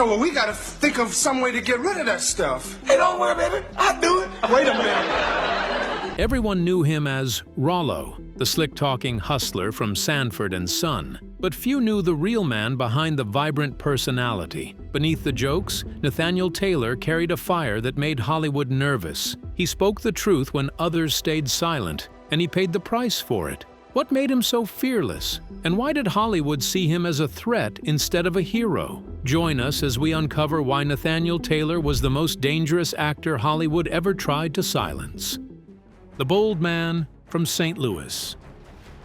No, well, we gotta think of some way to get rid of that stuff. Hey, don't worry, baby. I'll do it. Wait a minute. Everyone knew him as Rollo, the slick-talking hustler from Sanford and Son. But few knew the real man behind the vibrant personality. Beneath the jokes, Nathaniel Taylor carried a fire that made Hollywood nervous. He spoke the truth when others stayed silent, and he paid the price for it. What made him so fearless? And why did Hollywood see him as a threat instead of a hero? Join us as we uncover why Nathaniel Taylor was the most dangerous actor Hollywood ever tried to silence. The bold man from St. Louis.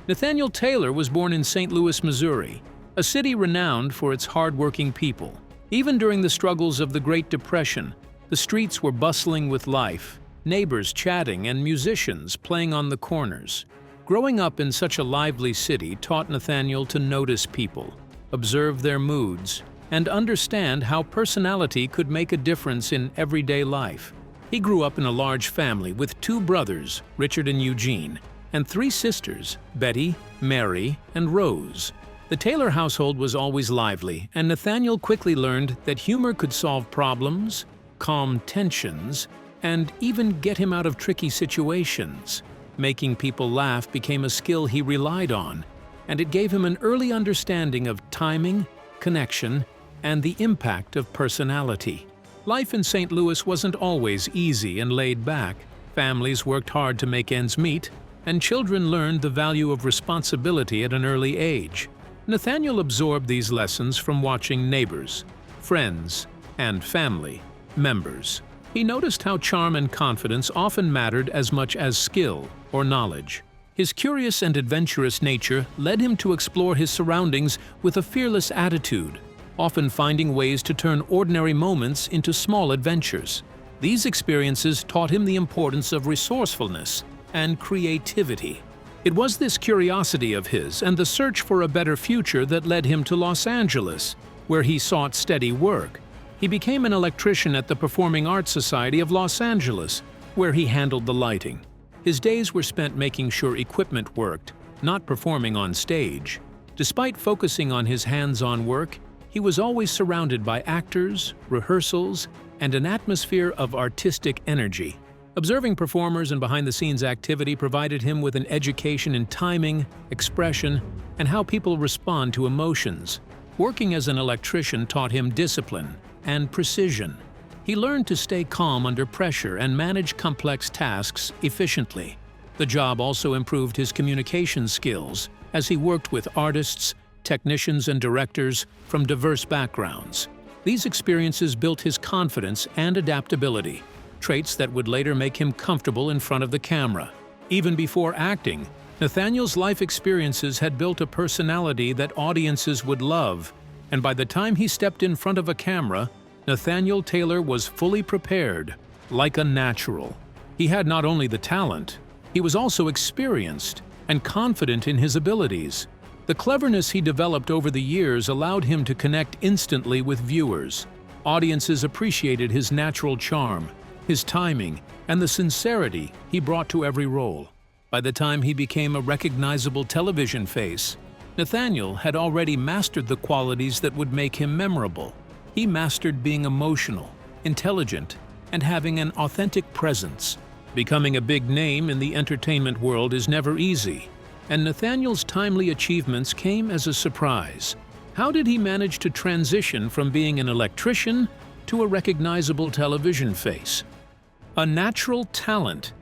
Nathaniel Taylor was born in St. Louis, Missouri, a city renowned for its hard-working people. Even during the struggles of the Great Depression, the streets were bustling with life, neighbors chatting and musicians playing on the corners. Growing up in such a lively city taught Nathaniel to notice people, observe their moods, and understand how personality could make a difference in everyday life. He grew up in a large family with 2 brothers, Richard and Eugene, and 3 sisters, Betty, Mary, and Rose. The Taylor household was always lively, and Nathaniel quickly learned that humor could solve problems, calm tensions, and even get him out of tricky situations. Making people laugh became a skill he relied on, and it gave him an early understanding of timing, connection, and the impact of personality. Life in St. Louis wasn't always easy and laid back. Families worked hard to make ends meet, and children learned the value of responsibility at an early age. Nathaniel absorbed these lessons from watching neighbors, friends, and family members. He noticed how charm and confidence often mattered as much as skill or knowledge. His curious and adventurous nature led him to explore his surroundings with a fearless attitude, often finding ways to turn ordinary moments into small adventures. These experiences taught him the importance of resourcefulness and creativity. It was this curiosity of his and the search for a better future that led him to Los Angeles, where he sought steady work. He became an electrician at the Performing Arts Society of Los Angeles, where he handled the lighting. His days were spent making sure equipment worked, not performing on stage. Despite focusing on his hands-on work, he was always surrounded by actors, rehearsals, and an atmosphere of artistic energy. Observing performers and behind-the-scenes activity provided him with an education in timing, expression, and how people respond to emotions. Working as an electrician taught him discipline and precision. He learned to stay calm under pressure and manage complex tasks efficiently. The job also improved his communication skills as he worked with artists, technicians, and directors from diverse backgrounds. These experiences built his confidence and adaptability, traits that would later make him comfortable in front of the camera. Even before acting, Nathaniel's life experiences had built a personality that audiences would love, and by the time he stepped in front of a camera, Nathaniel Taylor was fully prepared, like a natural. He had not only the talent, he was also experienced and confident in his abilities. The cleverness he developed over the years allowed him to connect instantly with viewers. Audiences appreciated his natural charm, his timing, and the sincerity he brought to every role. By the time he became a recognizable television face, Nathaniel had already mastered the qualities that would make him memorable. He mastered being emotional, intelligent, and having an authentic presence. Becoming a big name in the entertainment world is never easy, and Nathaniel's timely achievements came as a surprise. How did he manage to transition from being an electrician to a recognizable television face? A natural talent.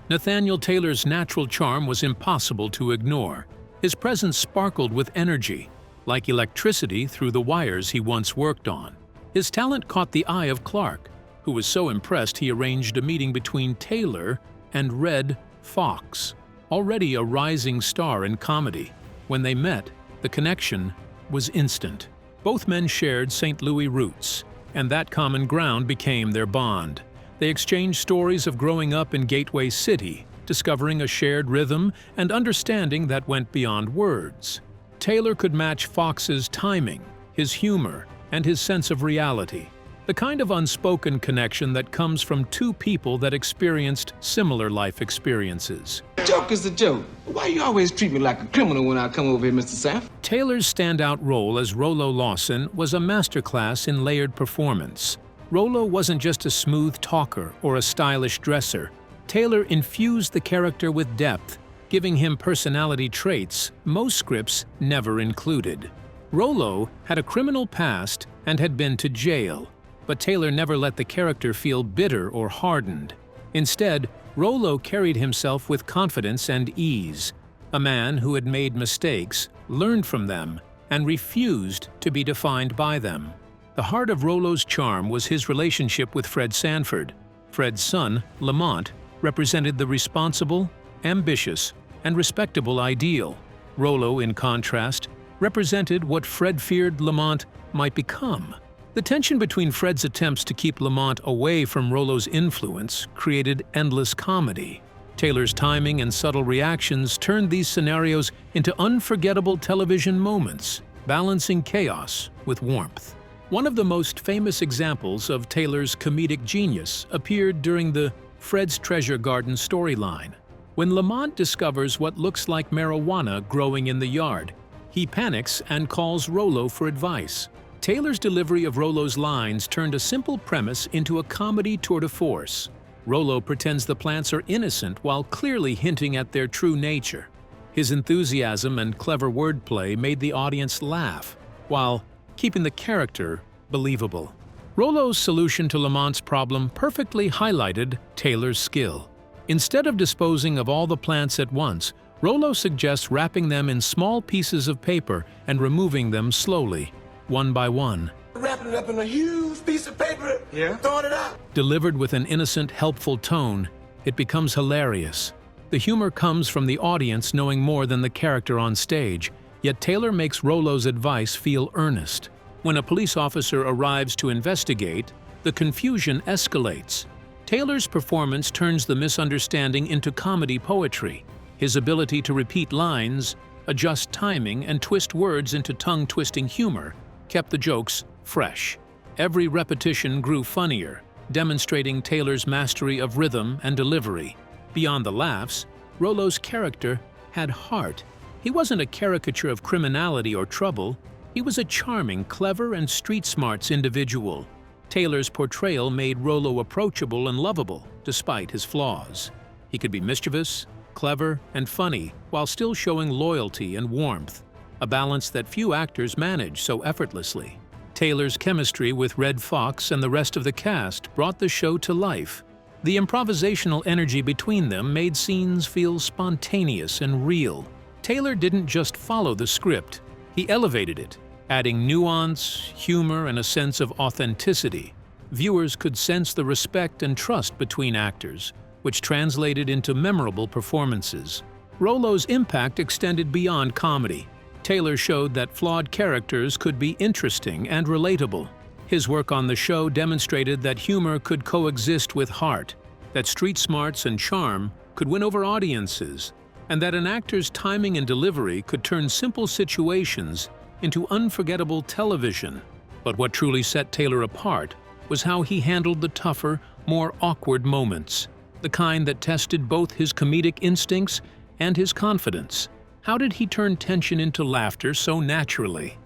Nathaniel Taylor's natural charm was impossible to ignore. His presence sparkled with energy, like electricity through the wires he once worked on. His talent caught the eye of Clark, who was so impressed he arranged a meeting between Taylor and Red Fox, already a rising star in comedy. When they met, the connection was instant. Both men shared St. Louis roots, and that common ground became their bond. They exchanged stories of growing up in Gateway City, discovering a shared rhythm and understanding that went beyond words. Taylor could match Fox's timing, his humor, and his sense of reality. the kind of unspoken connection that comes from two people that experienced similar life experiences. A joke is a joke. Why you always treat me like a criminal when I come over here, Mr. Sanford? Taylor's standout role as Rollo Lawson was a masterclass in layered performance. Rollo wasn't just a smooth talker or a stylish dresser. Taylor infused the character with depth, giving him personality traits most scripts never included. Rollo had a criminal past and had been to jail, but Taylor never let the character feel bitter or hardened. Instead, Rollo carried himself with confidence and ease, a man who had made mistakes, learned from them, and refused to be defined by them. The heart of Rollo's charm was his relationship with Fred Sanford. Fred's son, Lamont, represented the responsible, ambitious, and respectable ideal. Rollo, in contrast, represented what Fred feared Lamont might become. The tension between Fred's attempts to keep Lamont away from Rollo's influence created endless comedy. Taylor's timing and subtle reactions turned these scenarios into unforgettable television moments, balancing chaos with warmth. One of the most famous examples of Taylor's comedic genius appeared during the Fred's Treasure Garden storyline. When Lamont discovers what looks like marijuana growing in the yard, he panics and calls Rollo for advice. Taylor's delivery of Rollo's lines turned a simple premise into a comedy tour de force. Rollo pretends the plants are innocent while clearly hinting at their true nature. His enthusiasm and clever wordplay made the audience laugh, while keeping the character believable. Rollo's solution to Lamont's problem perfectly highlighted Taylor's skill. Instead of disposing of all the plants at once, Rollo suggests wrapping them in small pieces of paper and removing them slowly, one by one. Wrapping it up in a huge piece of paper, throwing it out. Delivered with an innocent, helpful tone, it becomes hilarious. The humor comes from the audience knowing more than the character on stage, yet Taylor makes Rollo's advice feel earnest. When a police officer arrives to investigate, the confusion escalates. Taylor's performance turns the misunderstanding into comedy poetry. His ability to repeat lines, adjust timing, and twist words into tongue-twisting humor kept the jokes fresh. Every repetition grew funnier, demonstrating Taylor's mastery of rhythm and delivery. Beyond the laughs, Rollo's character had heart. He wasn't a caricature of criminality or trouble. He was a charming, clever, and street-smarts individual. Taylor's portrayal made Rollo approachable and lovable, despite his flaws. He could be mischievous, clever, and funny, while still showing loyalty and warmth, a balance that few actors manage so effortlessly. Taylor's chemistry with Red Fox and the rest of the cast brought the show to life. The improvisational energy between them made scenes feel spontaneous and real. Taylor didn't just follow the script, he elevated it, adding nuance, humor, and a sense of authenticity. Viewers could sense the respect and trust between actors, which translated into memorable performances. Rollo's impact extended beyond comedy. Taylor showed that flawed characters could be interesting and relatable. His work on the show demonstrated that humor could coexist with heart, that street smarts and charm could win over audiences, and that an actor's timing and delivery could turn simple situations into unforgettable television. But what truly set Taylor apart was how he handled the tougher, more awkward moments, the kind that tested both his comedic instincts and his confidence. How did he turn tension into laughter so naturally?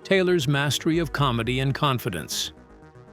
Taylor's mastery of comedy and confidence.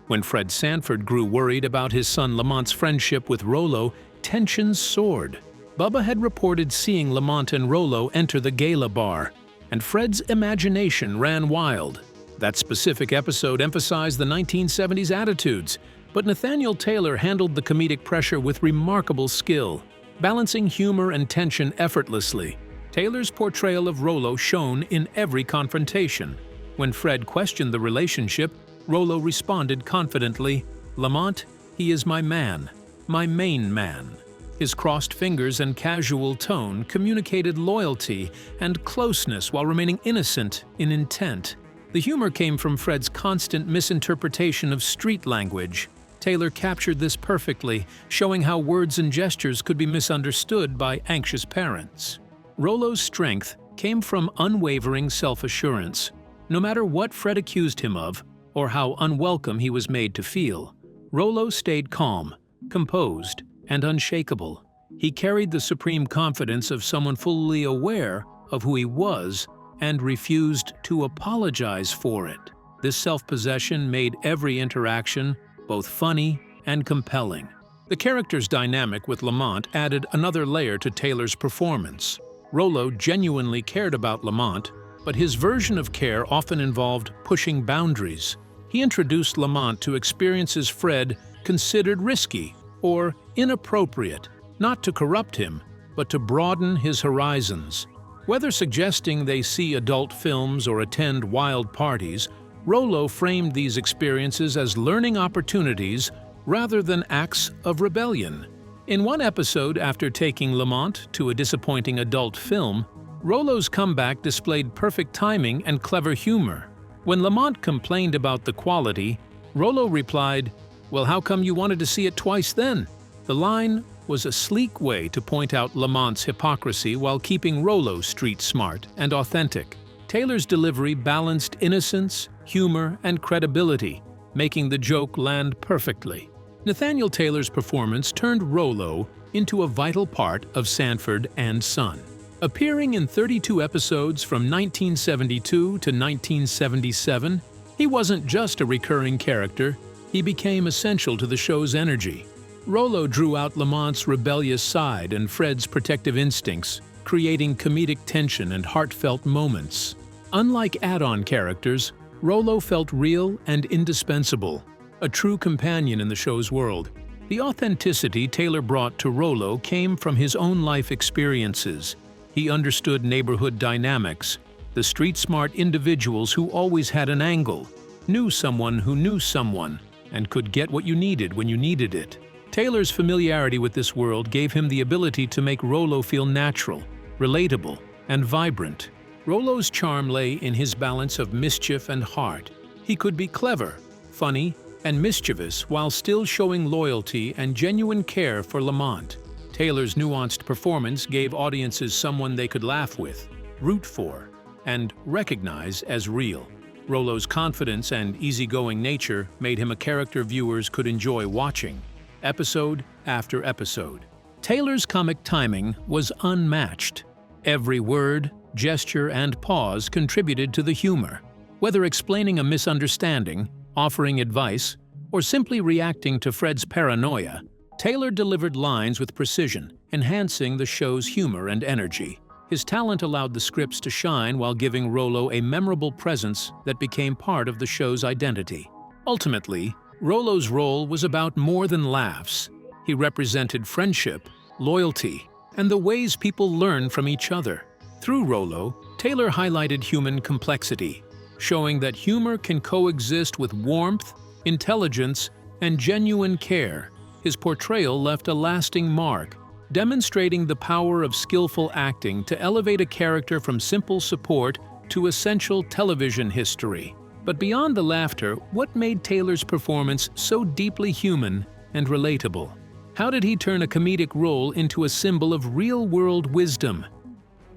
When Fred Sanford grew worried about his son Lamont's friendship with Rollo, tensions soared. Bubba had reported seeing Lamont and Rollo enter the gala bar, and Fred's imagination ran wild. That specific episode emphasized the 1970s attitudes, but Nathaniel Taylor handled the comedic pressure with remarkable skill, balancing humor and tension effortlessly. Taylor's portrayal of Rollo shone in every confrontation. When Fred questioned the relationship, Rollo responded confidently, "Lamont, he is my man, my main man." His crossed fingers and casual tone communicated loyalty and closeness while remaining innocent in intent. The humor came from Fred's constant misinterpretation of street language. Taylor captured this perfectly, showing how words and gestures could be misunderstood by anxious parents. Rollo's strength came from unwavering self-assurance. No matter what Fred accused him of, or how unwelcome he was made to feel, Rollo stayed calm, composed, and unshakable. He carried the supreme confidence of someone fully aware of who he was and refused to apologize for it. This self-possession made every interaction both funny and compelling. The character's dynamic with Lamont added another layer to Taylor's performance. Rollo genuinely cared about Lamont, but his version of care often involved pushing boundaries. He introduced Lamont to experiences Fred considered risky or inappropriate, not to corrupt him, but to broaden his horizons. Whether suggesting they see adult films or attend wild parties, Rollo framed these experiences as learning opportunities rather than acts of rebellion. In one episode, after taking Lamont to a disappointing adult film, Rollo's comeback displayed perfect timing and clever humor. When Lamont complained about the quality, Rollo replied, "Well, how come you wanted to see it twice then?" The line was a sleek way to point out Lamont's hypocrisy while keeping Rollo street smart and authentic. Taylor's delivery balanced innocence, humor, and credibility, making the joke land perfectly. Nathaniel Taylor's performance turned Rollo into a vital part of Sanford and Son. Appearing in 32 episodes from 1972 to 1977, he wasn't just a recurring character, he became essential to the show's energy. Rollo drew out Lamont's rebellious side and Fred's protective instincts, creating comedic tension and heartfelt moments. Unlike add-on characters, Rollo felt real and indispensable, a true companion in the show's world. The authenticity Taylor brought to Rollo came from his own life experiences. He understood neighborhood dynamics, the street-smart individuals who always had an angle, knew someone who knew someone, and could get what you needed when you needed it. Taylor's familiarity with this world gave him the ability to make Rollo feel natural, relatable, and vibrant. Rollo's charm lay in his balance of mischief and heart. He could be clever, funny, and mischievous while still showing loyalty and genuine care for Lamont. Taylor's nuanced performance gave audiences someone they could laugh with, root for, and recognize as real. Rollo's confidence and easygoing nature made him a character viewers could enjoy watching, episode after episode. Taylor's comic timing was unmatched. Every word, gesture, and pause contributed to the humor. Whether explaining a misunderstanding, offering advice, or simply reacting to Fred's paranoia, Taylor delivered lines with precision, enhancing the show's humor and energy. His talent allowed the scripts to shine while giving Rollo a memorable presence that became part of the show's identity. Ultimately, Rollo's role was about more than laughs. He represented friendship, loyalty, and the ways people learn from each other. Through Rollo, Taylor highlighted human complexity, showing that humor can coexist with warmth, intelligence, and genuine care. His portrayal left a lasting mark, demonstrating the power of skillful acting to elevate a character from simple support to essential television history. But beyond the laughter, what made Taylor's performance so deeply human and relatable? How did he turn a comedic role into a symbol of real-world wisdom?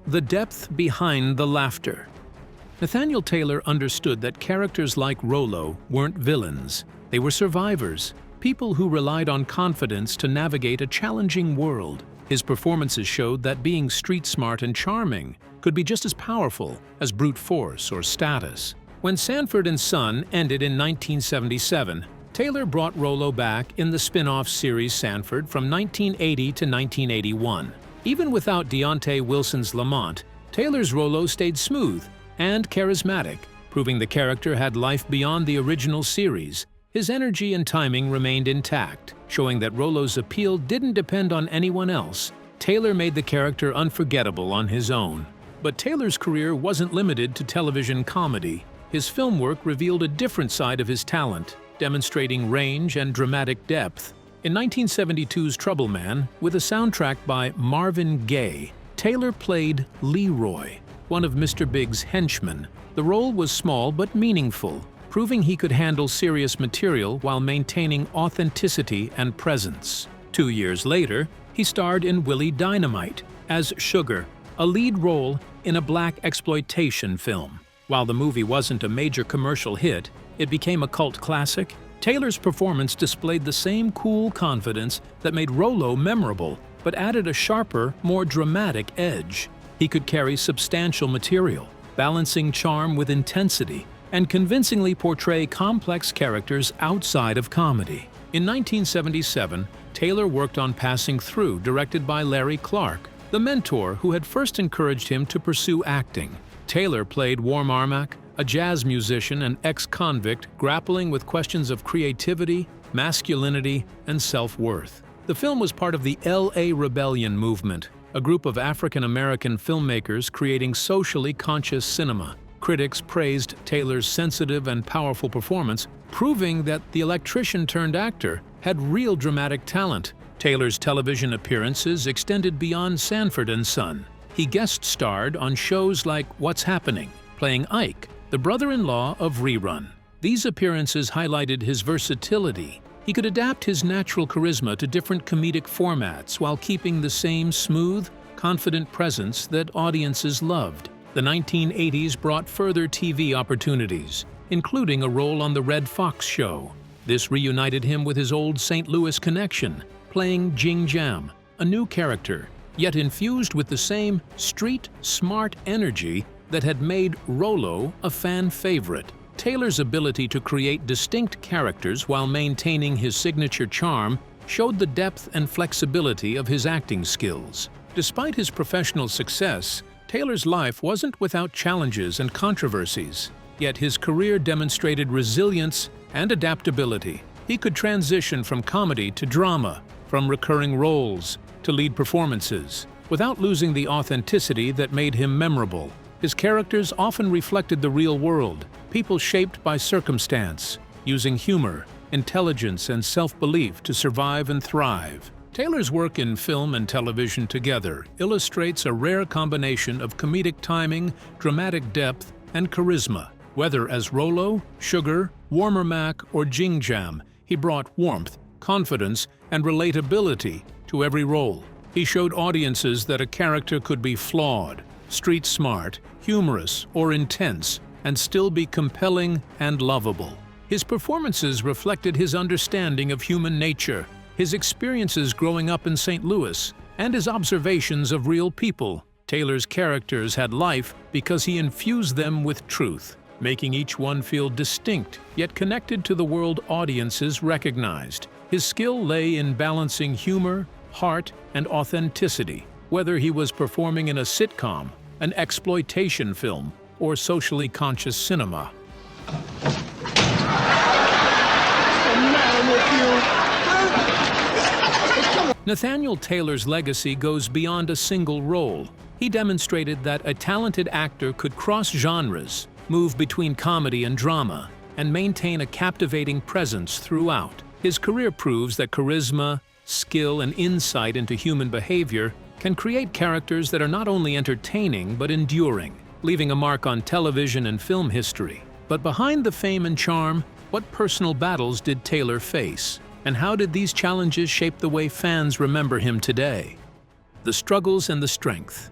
The depth behind the laughter. Nathaniel Taylor understood that characters like Rollo weren't villains. They were survivors, people who relied on confidence to navigate a challenging world. His performances showed that being street-smart and charming could be just as powerful as brute force or status. When Sanford and Son ended in 1977, Taylor brought Rollo back in the spin-off series Sanford from 1980 to 1981. Even without Deontay Wilson's Lamont, Taylor's Rollo stayed smooth and charismatic, proving the character had life beyond the original series. His energy and timing remained intact, showing that Rollo's appeal didn't depend on anyone else. Taylor made the character unforgettable on his own. But Taylor's career wasn't limited to television comedy. His film work revealed a different side of his talent, demonstrating range and dramatic depth. In 1972's Trouble Man, with a soundtrack by Marvin Gaye, Taylor played Leroy, one of Mr. Big's henchmen. The role was small but meaningful, proving he could handle serious material while maintaining authenticity and presence. 2 years later, he starred in Willie Dynamite as Sugar, a lead role in a black exploitation film. While the movie wasn't a major commercial hit, It became a cult classic. Taylor's performance displayed the same cool confidence that made Rollo memorable, but added a sharper, more dramatic edge. He could carry substantial material, balancing charm with intensity, and convincingly portray complex characters outside of comedy. In 1977, Taylor worked on Passing Through, directed by Larry Clark, the mentor who had first encouraged him to pursue acting. Taylor played Warm Armack, a jazz musician and ex-convict grappling with questions of creativity, masculinity, and self-worth. The film was part of the L.A. Rebellion movement, a group of African-American filmmakers creating socially conscious cinema. Critics praised Taylor's sensitive and powerful performance, proving that the electrician-turned-actor had real dramatic talent. Taylor's television appearances extended beyond Sanford and Son. He guest-starred on shows like What's Happening, playing Ike, the brother-in-law of Rerun. These appearances highlighted his versatility. He could adapt his natural charisma to different comedic formats while keeping the same smooth, confident presence that audiences loved. The 1980s brought further TV opportunities, including a role on The Red Fox Show. This reunited him with his old St. Louis connection, playing Jing Jam, a new character, yet infused with the same street, smart energy that had made Rollo a fan favorite. Taylor's ability to create distinct characters while maintaining his signature charm showed the depth and flexibility of his acting skills. Despite his professional success, Taylor's life wasn't without challenges and controversies, yet his career demonstrated resilience and adaptability. He could transition from comedy to drama, from recurring roles to lead performances, without losing the authenticity that made him memorable. His characters often reflected the real world, people shaped by circumstance, using humor, intelligence, and self-belief to survive and thrive. Taylor's work in film and television together illustrates a rare combination of comedic timing, dramatic depth, and charisma. Whether as Rollo, Sugar, Warm Armack, or Jing Jam, he brought warmth, confidence, and relatability to every role. He showed audiences that a character could be flawed, street smart, humorous, or intense, and still be compelling and lovable. His performances reflected his understanding of human nature, his experiences growing up in St. Louis, and his observations of real people. Taylor's characters had life because he infused them with truth, making each one feel distinct, yet connected to the world audiences recognized. His skill lay in balancing humor, heart, and authenticity, whether he was performing in a sitcom, an exploitation film, or socially conscious cinema. Nathaniel Taylor's legacy goes beyond a single role. He demonstrated that a talented actor could cross genres, move between comedy and drama, and maintain a captivating presence throughout. His career proves that charisma, skill, and insight into human behavior can create characters that are not only entertaining but enduring, leaving a mark on television and film history. But behind the fame and charm, what personal battles did Taylor face? And how did these challenges shape the way fans remember him today? The struggles and the strength.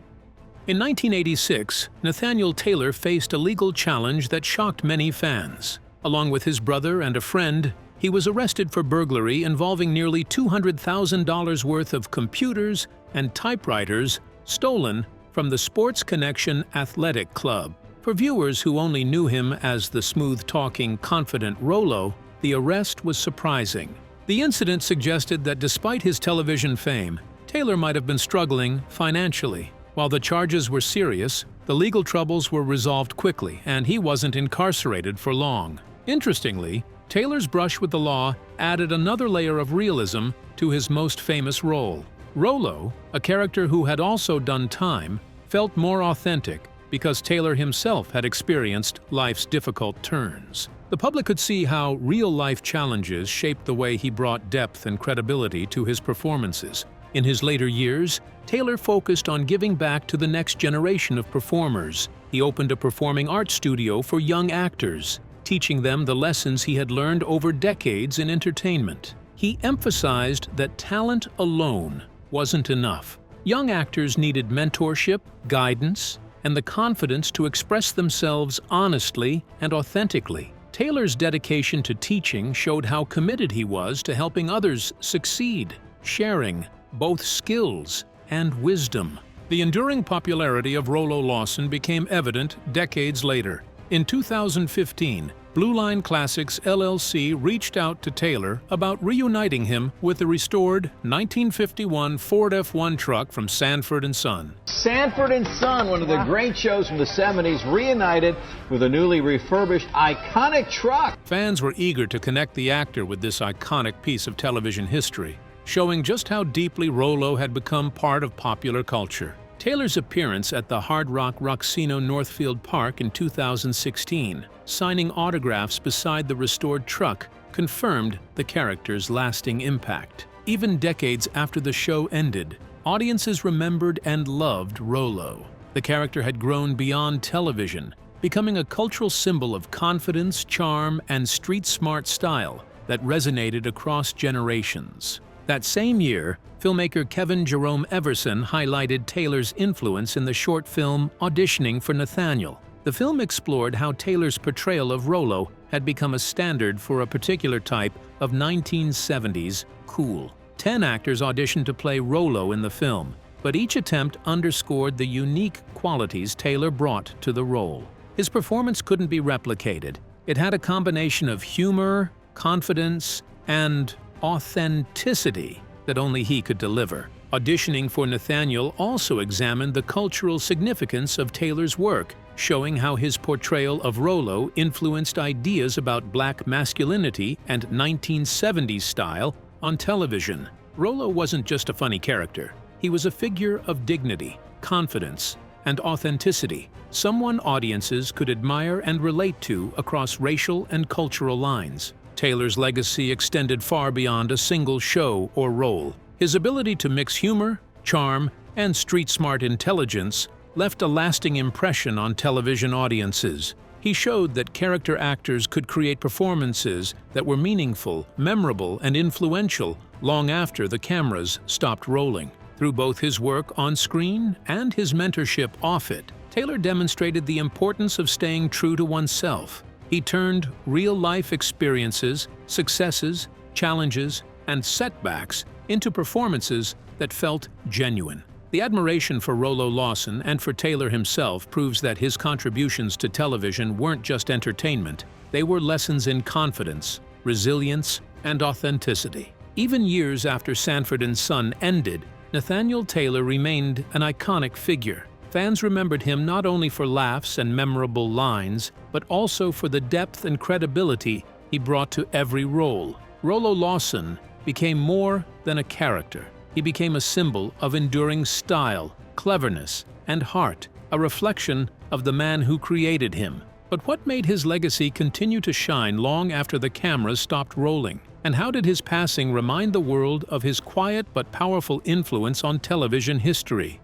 In 1986, Nathaniel Taylor faced a legal challenge that shocked many fans. Along with his brother and a friend, he was arrested for burglary involving nearly $200,000 worth of computers and typewriters stolen from the Sports Connection Athletic Club. For viewers who only knew him as the smooth-talking, confident Rollo, the arrest was surprising. The incident suggested that despite his television fame, Taylor might have been struggling financially. While the charges were serious, the legal troubles were resolved quickly, and he wasn't incarcerated for long. Interestingly, Taylor's brush with the law added another layer of realism to his most famous role. Rollo, a character who had also done time, felt more authentic because Taylor himself had experienced life's difficult turns. The public could see how real-life challenges shaped the way he brought depth and credibility to his performances. In his later years, Taylor focused on giving back to the next generation of performers. He opened a performing arts studio for young actors, teaching them the lessons he had learned over decades in entertainment. He emphasized that talent alone wasn't enough. Young actors needed mentorship, guidance, and the confidence to express themselves honestly and authentically. Taylor's dedication to teaching showed how committed he was to helping others succeed, sharing both skills and wisdom. The enduring popularity of Rollo Lawson became evident decades later. In 2015, Blue Line Classics LLC reached out to Taylor about reuniting him with the restored 1951 Ford F1 truck from Sanford and Son. Sanford and Son, one of the great shows from the 70s, reunited with a newly refurbished, iconic truck. Fans were eager to connect the actor with this iconic piece of television history, showing just how deeply Rollo had become part of popular culture. Taylor's appearance at the Hard Rock Roxino Northfield Park in 2016, signing autographs beside the restored truck, confirmed the character's lasting impact. Even decades after the show ended, audiences remembered and loved Rollo. The character had grown beyond television, becoming a cultural symbol of confidence, charm, and street-smart style that resonated across generations. That same year, filmmaker Kevin Jerome Everson highlighted Taylor's influence in the short film Auditioning for Nathaniel. The film explored how Taylor's portrayal of Rollo had become a standard for a particular type of 1970s cool. 10 actors auditioned to play Rollo in the film, but each attempt underscored the unique qualities Taylor brought to the role. His performance couldn't be replicated. It had a combination of humor, confidence, and authenticity that only he could deliver. Auditioning for Nathaniel also examined the cultural significance of Taylor's work, showing how his portrayal of Rollo influenced ideas about black masculinity and 1970s style on television. Rollo wasn't just a funny character. He was a figure of dignity, confidence, and authenticity, someone audiences could admire and relate to across racial and cultural lines. Taylor's legacy extended far beyond a single show or role. His ability to mix humor, charm, and street-smart intelligence left a lasting impression on television audiences. He showed that character actors could create performances that were meaningful, memorable, and influential long after the cameras stopped rolling. Through both his work on screen and his mentorship off it, Taylor demonstrated the importance of staying true to oneself. He turned real-life experiences, successes, challenges, and setbacks into performances that felt genuine. The admiration for Rollo Lawson and for Taylor himself proves that his contributions to television weren't just entertainment, they were lessons in confidence, resilience, and authenticity. Even years after Sanford and Son ended, Nathaniel Taylor remained an iconic figure. Fans remembered him not only for laughs and memorable lines, but also for the depth and credibility he brought to every role. Rollo Lawson became more than a character. He became a symbol of enduring style, cleverness, and heart, a reflection of the man who created him. But what made his legacy continue to shine long after the cameras stopped rolling? And how did his passing remind the world of his quiet but powerful influence on television history?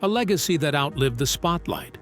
A legacy that outlived the spotlight.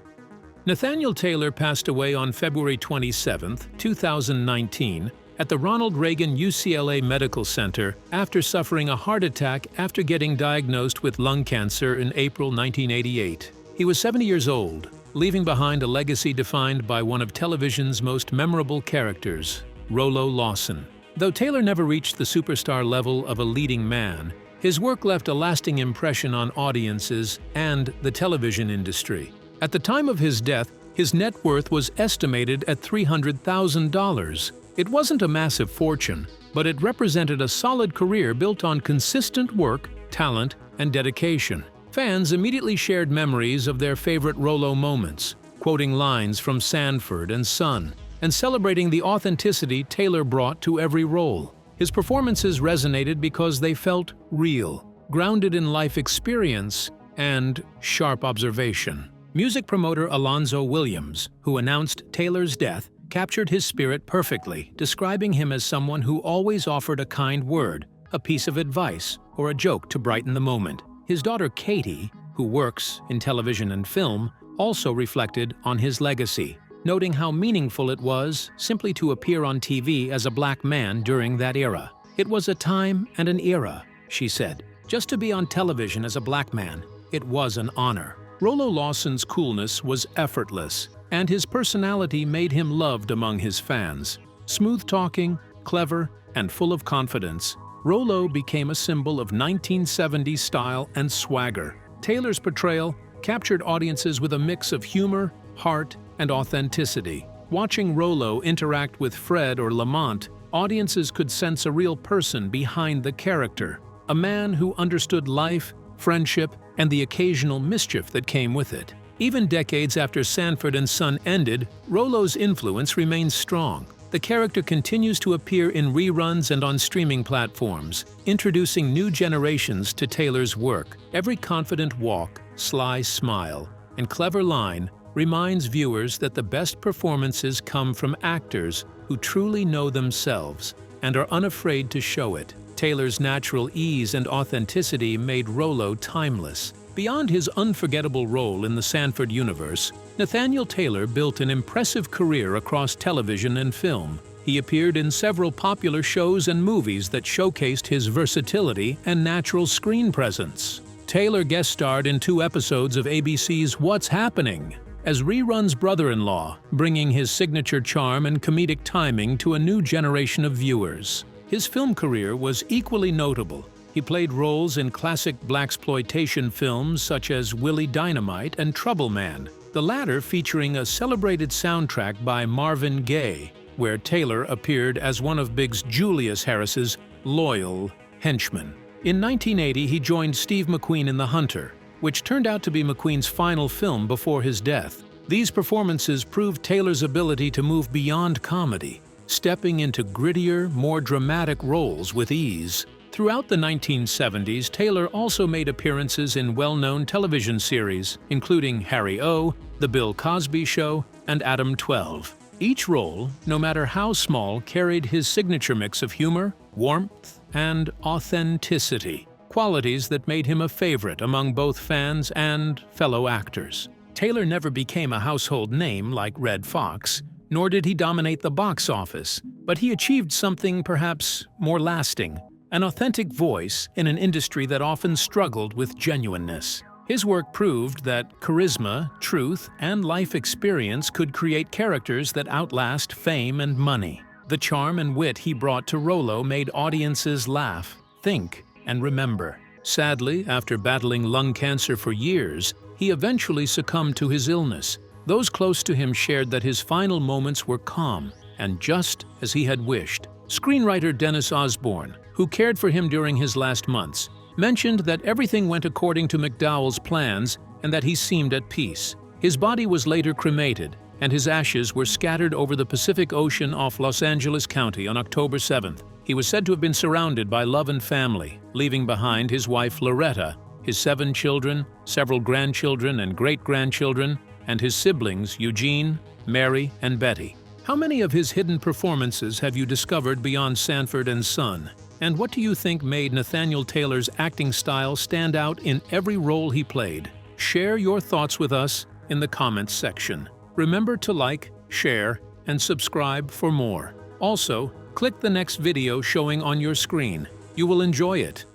Nathaniel Taylor passed away on February 27, 2019, at the Ronald Reagan UCLA Medical Center after suffering a heart attack after getting diagnosed with lung cancer in April 1988. He was 70 years old, leaving behind a legacy defined by one of television's most memorable characters, Rollo Lawson. Though Taylor never reached the superstar level of a leading man, his work left a lasting impression on audiences and the television industry. At the time of his death, his net worth was estimated at $300,000. It wasn't a massive fortune, but it represented a solid career built on consistent work, talent, and dedication. Fans immediately shared memories of their favorite Rollo moments, quoting lines from Sanford and Son, and celebrating the authenticity Taylor brought to every role. His performances resonated because they felt real, grounded in life experience and sharp observation. Music promoter Alonzo Williams, who announced Taylor's death, captured his spirit perfectly, describing him as someone who always offered a kind word, a piece of advice, or a joke to brighten the moment. His daughter Katie, who works in television and film, also reflected on his legacy, noting how meaningful it was simply to appear on TV as a black man during that era. "It was a time and an era," she said. "Just to be on television as a black man, it was an honor." Rollo Lawson's coolness was effortless, and his personality made him loved among his fans. Smooth-talking, clever, and full of confidence, Rollo became a symbol of 1970s style and swagger. Taylor's portrayal captured audiences with a mix of humor, heart, and authenticity. Watching Rollo interact with Fred or Lamont, audiences could sense a real person behind the character, a man who understood life, friendship, and the occasional mischief that came with it. Even decades after Sanford and Son ended, Rollo's influence remains strong. The character continues to appear in reruns and on streaming platforms, introducing new generations to Taylor's work. Every confident walk, sly smile, and clever line reminds viewers that the best performances come from actors who truly know themselves and are unafraid to show it. Taylor's natural ease and authenticity made Rollo timeless. Beyond his unforgettable role in the Sanford universe, Nathaniel Taylor built an impressive career across television and film. He appeared in several popular shows and movies that showcased his versatility and natural screen presence. Taylor guest starred in 2 episodes of ABC's What's Happening! As Rerun's brother-in-law, bringing his signature charm and comedic timing to a new generation of viewers. His film career was equally notable. He played roles in classic blaxploitation films such as Willie Dynamite and Trouble Man, the latter featuring a celebrated soundtrack by Marvin Gaye, where Taylor appeared as one of Biggs Julius Harris's loyal henchmen. In 1980, he joined Steve McQueen in The Hunter, which turned out to be McQueen's final film before his death. These performances proved Taylor's ability to move beyond comedy, stepping into grittier, more dramatic roles with ease. Throughout the 1970s, Taylor also made appearances in well-known television series, including Harry O, The Bill Cosby Show, and Adam 12. Each role, no matter how small, carried his signature mix of humor, warmth, and authenticity, qualities that made him a favorite among both fans and fellow actors. Taylor never became a household name like Red Fox, nor did he dominate the box office, but he achieved something perhaps more lasting, an authentic voice in an industry that often struggled with genuineness. His work proved that charisma, truth, and life experience could create characters that outlast fame and money. The charm and wit he brought to Rollo made audiences laugh, think, and remember. Sadly, after battling lung cancer for years, he eventually succumbed to his illness. Those close to him shared that his final moments were calm and just as he had wished. Screenwriter Dennis Osborne, who cared for him during his last months, mentioned that everything went according to McDowell's plans and that he seemed at peace. His body was later cremated, and his ashes were scattered over the Pacific Ocean off Los Angeles County on October 7th. He was said to have been surrounded by love and family, leaving behind his wife Loretta, his 7 children, several grandchildren and great-grandchildren, and his siblings Eugene, Mary, and Betty. How many of his hidden performances have you discovered beyond Sanford and Son? And what do you think made Nathaniel Taylor's acting style stand out in every role he played? Share your thoughts with us in the comments section. Remember to like, share, and subscribe for more. Also, click the next video showing on your screen. You will enjoy it.